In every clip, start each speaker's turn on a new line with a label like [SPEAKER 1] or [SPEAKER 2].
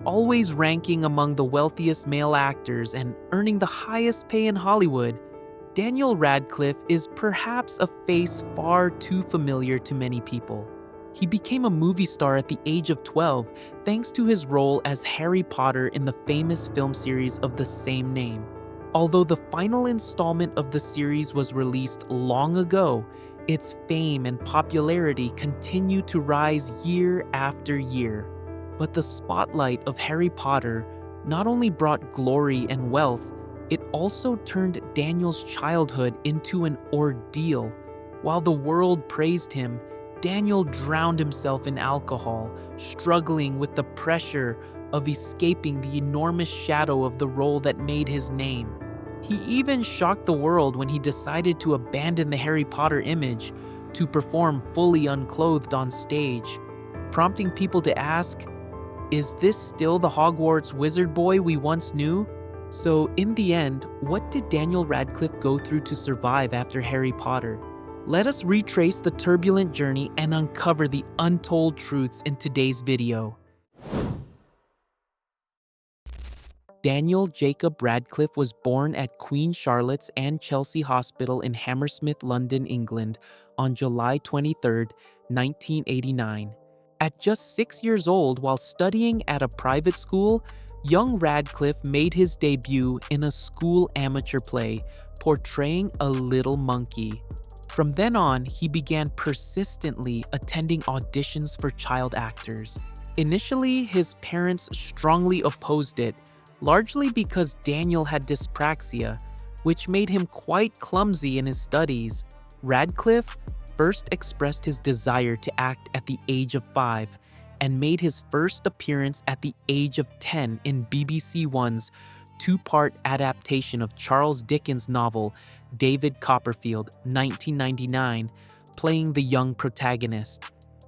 [SPEAKER 1] Always ranking among the wealthiest male actors and earning the highest pay in Hollywood, Daniel Radcliffe is perhaps a face far too familiar to many people. He became a movie star at the age of 12 thanks to his role as Harry Potter in the famous film series of the same name. Although the final installment of the series was released long ago, its fame and popularity continue to rise year after year. But the spotlight of Harry Potter not only brought glory and wealth, it also turned Daniel's childhood into an ordeal. While the world praised him, Daniel drowned himself in alcohol, struggling with the pressure of escaping the enormous shadow of the role that made his name. He even shocked the world when he decided to abandon the Harry Potter image to perform fully unclothed on stage, prompting people to ask, is this still the Hogwarts wizard boy we once knew? So, in the end, what did Daniel Radcliffe go through to survive after Harry Potter? Let us retrace the turbulent journey and uncover the untold truths in today's video. Daniel Jacob Radcliffe was born at Queen Charlotte's and Chelsea Hospital in Hammersmith, London, England, on July 23, 1989. At just 6 years old, while studying at a private school, young Radcliffe made his debut in a school amateur play, portraying a little monkey. From then on, he began persistently attending auditions for child actors. Initially, his parents strongly opposed it, largely because Daniel had dyspraxia, which made him quite clumsy in his studies. Radcliffe first expressed his desire to act at the age of 5 and made his first appearance at the age of 10 in BBC One's two-part adaptation of Charles Dickens' novel David Copperfield, 1999, playing the young protagonist.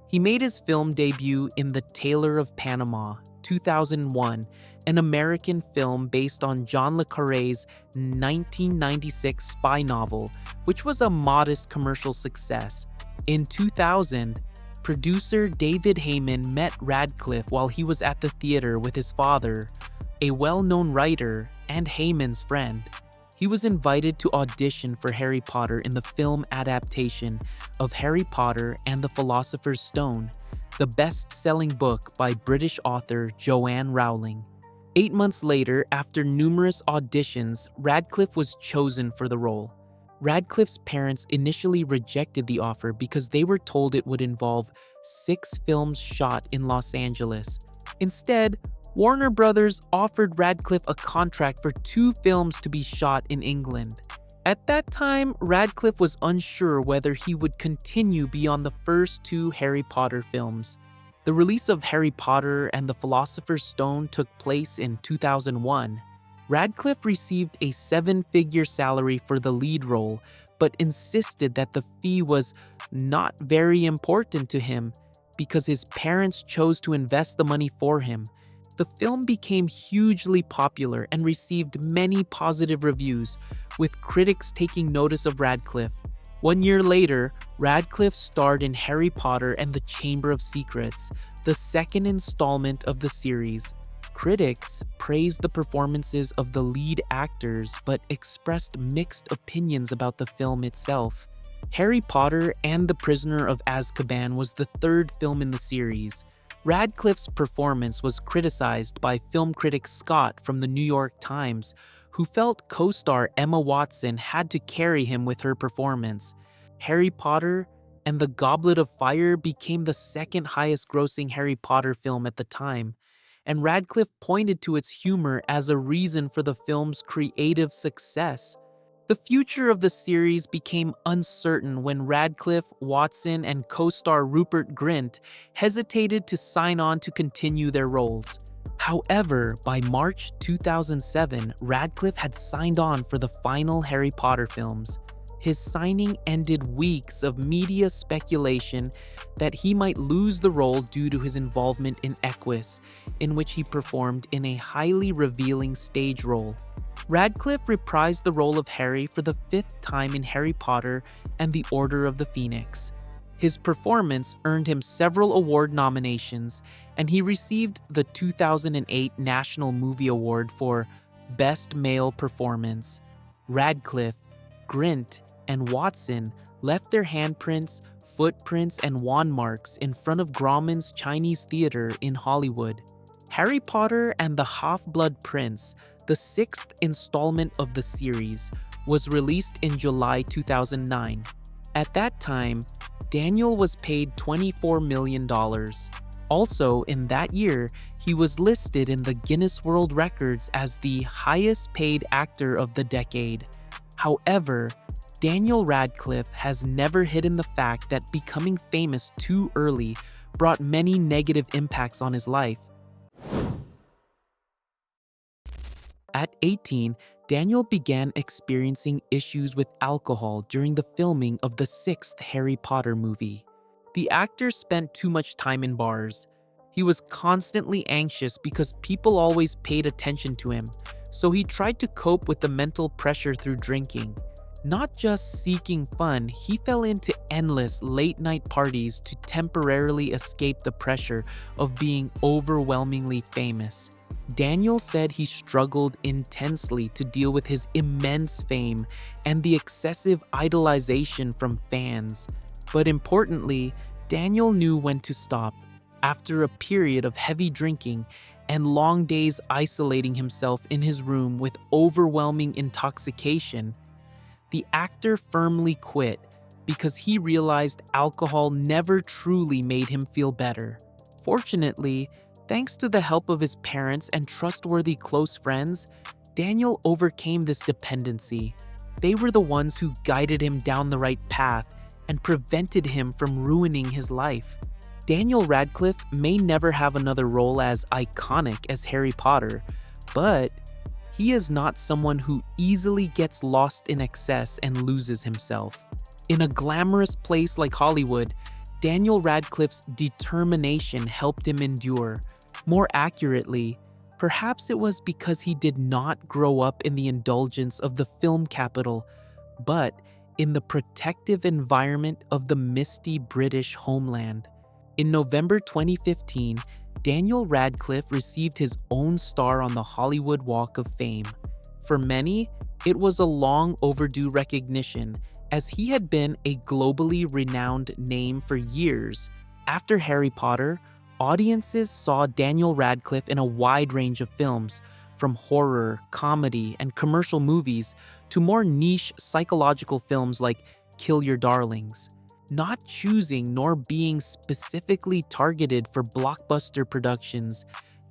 [SPEAKER 1] He made his film debut in The Tailor of Panama, 2001, an American film based on John le Carré's 1996 spy novel, which was a modest commercial success. In 2000, producer David Heyman met Radcliffe while he was at the theater with his father, a well-known writer and Heyman's friend. He was invited to audition for Harry Potter in the film adaptation of Harry Potter and the Philosopher's Stone, the best-selling book by British author Joanne Rowling. 8 months later, after numerous auditions, Radcliffe was chosen for the role. Radcliffe's parents initially rejected the offer because they were told it would involve 6 films shot in Los Angeles. Instead, Warner Brothers offered Radcliffe a contract for 2 films to be shot in England. At that time, Radcliffe was unsure whether he would continue beyond the first 2 Harry Potter films. The release of Harry Potter and the Philosopher's Stone took place in 2001. Radcliffe received a 7-figure salary for the lead role, but insisted that the fee was not very important to him because his parents chose to invest the money for him. The film became hugely popular and received many positive reviews, with critics taking notice of Radcliffe. 1 year later, Radcliffe starred in Harry Potter and the Chamber of Secrets, the second installment of the series. Critics praised the performances of the lead actors but expressed mixed opinions about the film itself. Harry Potter and the Prisoner of Azkaban was the 3rd film in the series. Radcliffe's performance was criticized by film critic Scott from the New York Times, who felt co-star Emma Watson had to carry him with her performance. Harry Potter and the Goblet of Fire became the 2nd highest grossing Harry Potter film at the time, and Radcliffe pointed to its humor as a reason for the film's creative success. The future of the series became uncertain when Radcliffe, Watson, and co-star Rupert Grint hesitated to sign on to continue their roles. However, by March 2007, Radcliffe had signed on for the final Harry Potter films. His signing ended weeks of media speculation that he might lose the role due to his involvement in Equus, in which he performed in a highly revealing stage role. Radcliffe reprised the role of Harry for the 5th time in Harry Potter and the Order of the Phoenix. His performance earned him several award nominations, and he received the 2008 National Movie Award for Best Male Performance. Radcliffe, Grint, and Watson left their handprints, footprints, and wand marks in front of Grauman's Chinese Theater in Hollywood. Harry Potter and the Half-Blood Prince, the sixth installment of the series, was released in July 2009. At that time, Daniel was paid $24 million. Also, in that year, he was listed in the Guinness World Records as the highest paid actor of the decade. However, Daniel Radcliffe has never hidden the fact that becoming famous too early brought many negative impacts on his life. At 18, Daniel began experiencing issues with alcohol during the filming of the sixth Harry Potter movie. The actor spent too much time in bars. He was constantly anxious because people always paid attention to him, so he tried to cope with the mental pressure through drinking. Not just seeking fun, he fell into endless late-night parties to temporarily escape the pressure of being overwhelmingly famous. Daniel said he struggled intensely to deal with his immense fame and the excessive idolization from fans. But importantly, Daniel knew when to stop. After a period of heavy drinking and long days isolating himself in his room with overwhelming intoxication, the actor firmly quit because he realized alcohol never truly made him feel better. Fortunately, thanks to the help of his parents and trustworthy close friends, Daniel overcame this dependency. They were the ones who guided him down the right path and prevented him from ruining his life. Daniel Radcliffe may never have another role as iconic as Harry Potter, but he is not someone who easily gets lost in excess and loses himself. In a glamorous place like Hollywood, Daniel Radcliffe's determination helped him endure. More accurately, perhaps it was because he did not grow up in the indulgence of the film capital, but in the protective environment of the misty British homeland. In November 2015, Daniel Radcliffe received his own star on the Hollywood Walk of Fame. For many, it was a long overdue recognition, as he had been a globally renowned name for years. After Harry Potter, audiences saw Daniel Radcliffe in a wide range of films, from horror, comedy, and commercial movies to more niche psychological films like Kill Your Darlings. Not choosing nor being specifically targeted for blockbuster productions,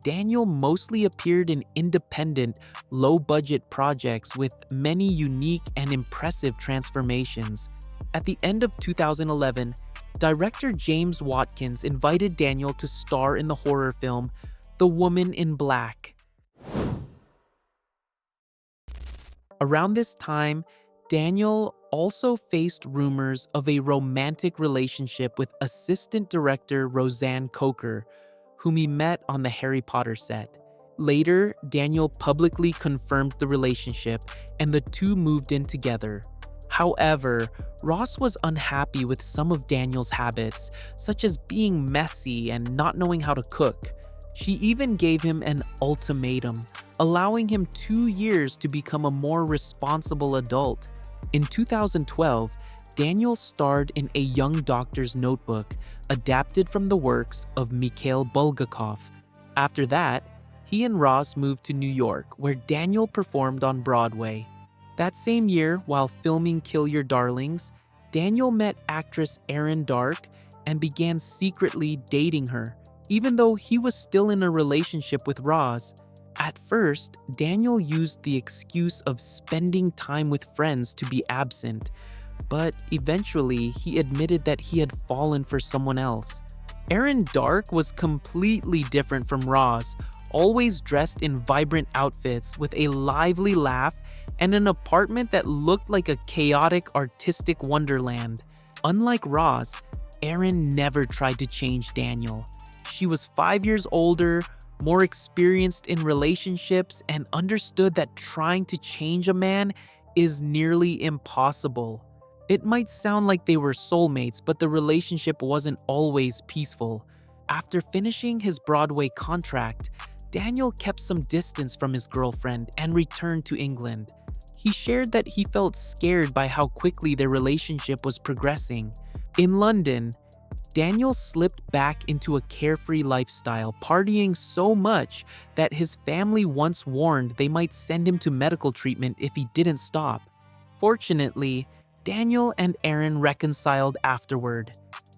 [SPEAKER 1] Daniel mostly appeared in independent, low-budget projects with many unique and impressive transformations. At the end of 2011, director James Watkins invited Daniel to star in the horror film The Woman in Black. Around this time, Daniel also faced rumors of a romantic relationship with assistant director Roseanne Coker, whom he met on the Harry Potter set. Later, Daniel publicly confirmed the relationship, and the two moved in together. However, Ross was unhappy with some of Daniel's habits, such as being messy and not knowing how to cook. She even gave him an ultimatum, allowing him 2 years to become a more responsible adult. In 2012, Daniel starred in A Young Doctor's Notebook, adapted from the works of Mikhail Bulgakov. After that, he and Ross moved to New York, where Daniel performed on Broadway. That same year, while filming Kill Your Darlings, Daniel met actress Erin Dark and began secretly dating her, even though he was still in a relationship with Roz. At first, Daniel used the excuse of spending time with friends to be absent, but eventually he admitted that he had fallen for someone else. Erin Dark was completely different from Roz, always dressed in vibrant outfits with a lively laugh and an apartment that looked like a chaotic artistic wonderland. Unlike Roz, Erin never tried to change Daniel. She was 5 years older, more experienced in relationships, and understood that trying to change a man is nearly impossible. It might sound like they were soulmates, but the relationship wasn't always peaceful. After finishing his Broadway contract, Daniel kept some distance from his girlfriend and returned to England. He shared that he felt scared by how quickly their relationship was progressing. In London, Daniel slipped back into a carefree lifestyle, partying so much that his family once warned they might send him to medical treatment if he didn't stop. Fortunately, Daniel and Erin reconciled afterward.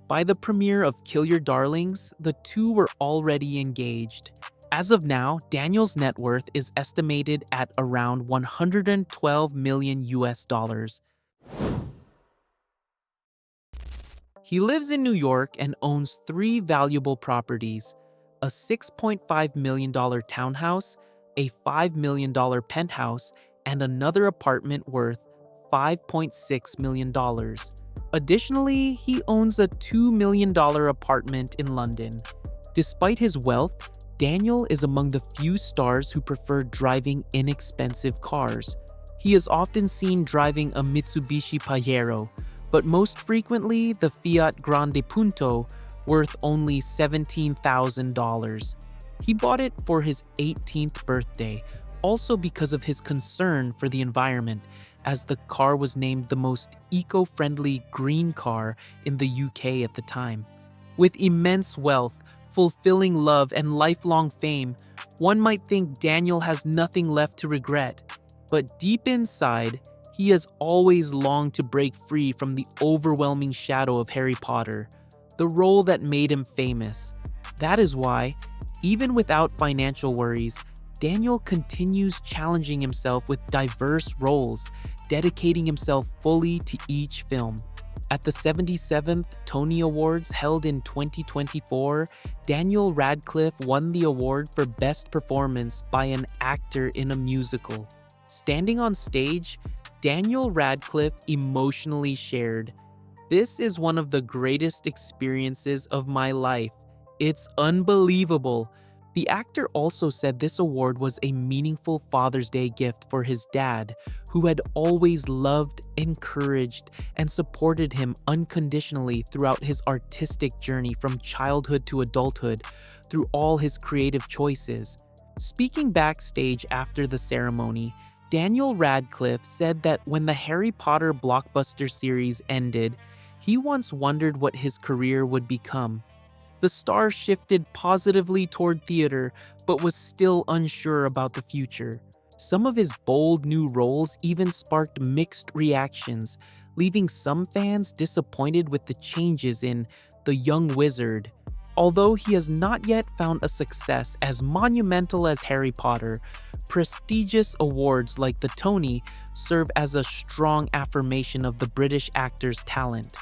[SPEAKER 1] By the premiere of Kill Your Darlings, the two were already engaged. As of now, Daniel's net worth is estimated at around 112 million US dollars. He lives in New York and owns 3 valuable properties: a $6.5 million townhouse, a $5 million penthouse, and another apartment worth $5.6 million. Additionally, he owns a $2 million apartment in London. Despite his wealth, Daniel is among the few stars who prefer driving inexpensive cars. He is often seen driving a Mitsubishi Pajero, but most frequently the Fiat Grande Punto, worth only $17,000. He bought it for his 18th birthday, also because of his concern for the environment, as the car was named the most eco-friendly green car in the UK at the time. With immense wealth, fulfilling love, and lifelong fame, one might think Daniel has nothing left to regret. But deep inside, he has always longed to break free from the overwhelming shadow of Harry Potter, the role that made him famous. That is why, even without financial worries, Daniel continues challenging himself with diverse roles, dedicating himself fully to each film. At the 77th Tony Awards held in 2024, Daniel Radcliffe won the award for Best Performance by an Actor in a Musical. Standing on stage, Daniel Radcliffe emotionally shared, "This is one of the greatest experiences of my life. It's unbelievable." The actor also said this award was a meaningful Father's Day gift for his dad, who had always loved, encouraged, and supported him unconditionally throughout his artistic journey from childhood to adulthood, through all his creative choices. Speaking backstage after the ceremony, Daniel Radcliffe said that when the Harry Potter blockbuster series ended, he once wondered what his career would become. The star shifted positively toward theater, but was still unsure about the future. Some of his bold new roles even sparked mixed reactions, leaving some fans disappointed with the changes in The Young Wizard. Although he has not yet found a success as monumental as Harry Potter, prestigious awards like the Tony serve as a strong affirmation of the British actor's talent.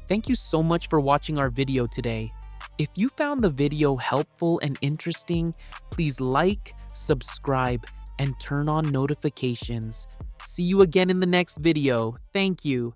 [SPEAKER 1] Thank you so much for watching our video today. If you found the video helpful and interesting, please like, subscribe, and turn on notifications. See you again in the next video. Thank you.